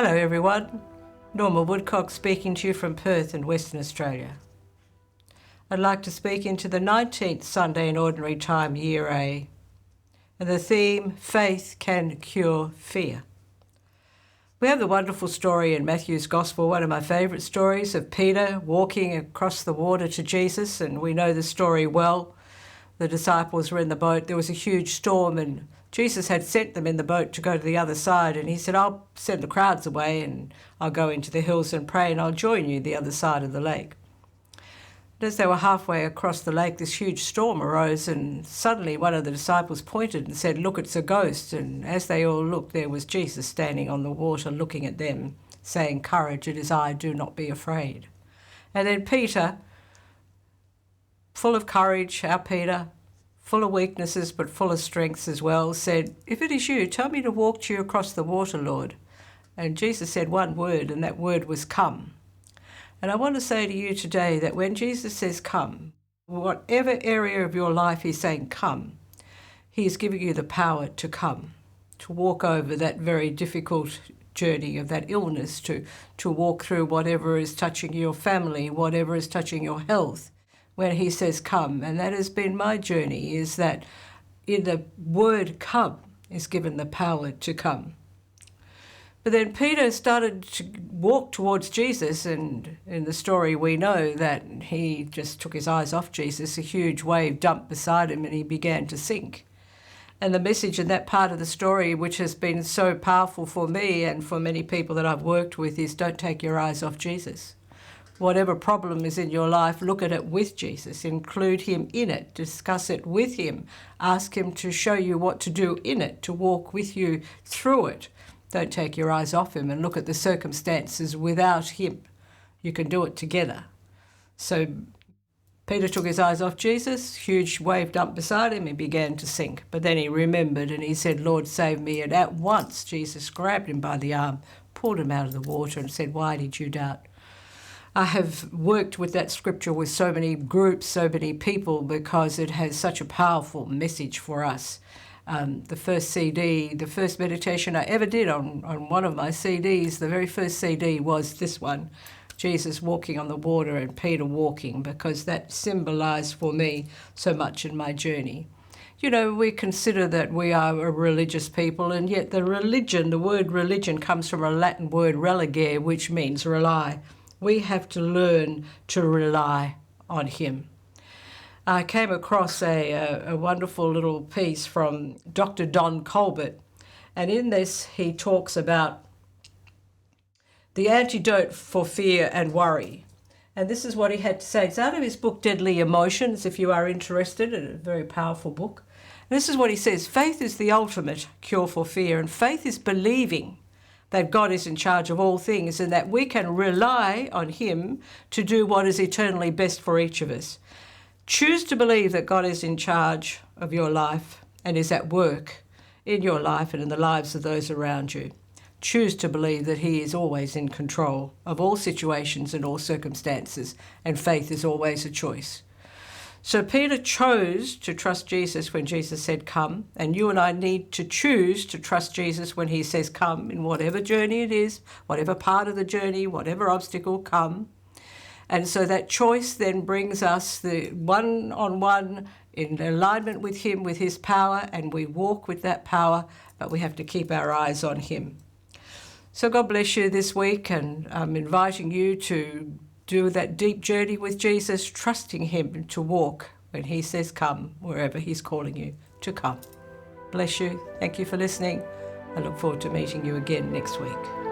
Hello everyone, Norma Woodcock speaking to you from Perth in Western Australia. I'd like to speak into the 19th Sunday in Ordinary Time, Year A, and the theme, Faith Can Cure Fear. We have the wonderful story in Matthew's Gospel, one of my favourite stories, of Peter walking across the water to Jesus, and we know the story well. The disciples were in the boat, there was a huge storm, and Jesus had sent them in the boat to go to the other side, and he said, I'll send the crowds away and I'll go into the hills and pray and I'll join you the other side of the lake. And as they were halfway across the lake, this huge storm arose, and suddenly one of the disciples pointed and said, look, it's a ghost. And as they all looked, there was Jesus standing on the water looking at them, saying, courage, it is I, do not be afraid. And then Peter, full of courage, our Peter, full of weaknesses but full of strengths as well, said, if it is you, tell me to walk to you across the water, Lord. And Jesus said one word, and that word was come. And I want to say to you today that when Jesus says come, whatever area of your life he's saying come, he is giving you the power to come, to walk over that very difficult journey of that illness, to walk through whatever is touching your family, whatever is touching your health. When he says come, and that has been my journey, is that in the word come is given the power to come. But then Peter started to walk towards Jesus, and in the story we know that he just took his eyes off Jesus. A huge wave dumped beside him and he began to sink. And the message in that part of the story, which has been so powerful for me and for many people that I've worked with, is don't take your eyes off Jesus. Whatever problem is in your life, look at it with Jesus. Include him in it. Discuss it with him. Ask him to show you what to do in it, to walk with you through it. Don't take your eyes off him and look at the circumstances without him. You can do it together. So Peter took his eyes off Jesus, huge wave dumped beside him, he began to sink. But then he remembered and he said, Lord, save me. And at once Jesus grabbed him by the arm, pulled him out of the water and said, why did you doubt? I have worked with that scripture with so many groups, so many people, because it has such a powerful message for us. The first CD, the first meditation I ever did on one of my CDs, the very first CD was this one, Jesus walking on the water and Peter walking, because that symbolized for me so much in my journey. You know, we consider that we are a religious people, and yet the word religion comes from a Latin word religare, which means rely. We have to learn to rely on him. I came across a wonderful little piece from Dr. Don Colbert, and in this he talks about the antidote for fear and worry. And this is what he had to say. It's out of his book, Deadly Emotions, if you are interested, in a very powerful book. And this is what he says: faith is the ultimate cure for fear, and faith is believing that God is in charge of all things and that we can rely on him to do what is eternally best for each of us. Choose to believe that God is in charge of your life and is at work in your life and in the lives of those around you. Choose to believe that he is always in control of all situations and all circumstances, and faith is always a choice. So Peter chose to trust Jesus when Jesus said come, and you and I need to choose to trust Jesus when he says come, in whatever journey it is, whatever part of the journey, whatever obstacle, come. And so that choice then brings us the one-on-one in alignment with him, with his power, and we walk with that power, but we have to keep our eyes on him. So God bless you this week, and I'm inviting you to do that deep journey with Jesus, trusting him to walk when he says come, wherever he's calling you to come. Bless you. Thank you for listening. I look forward to meeting you again next week.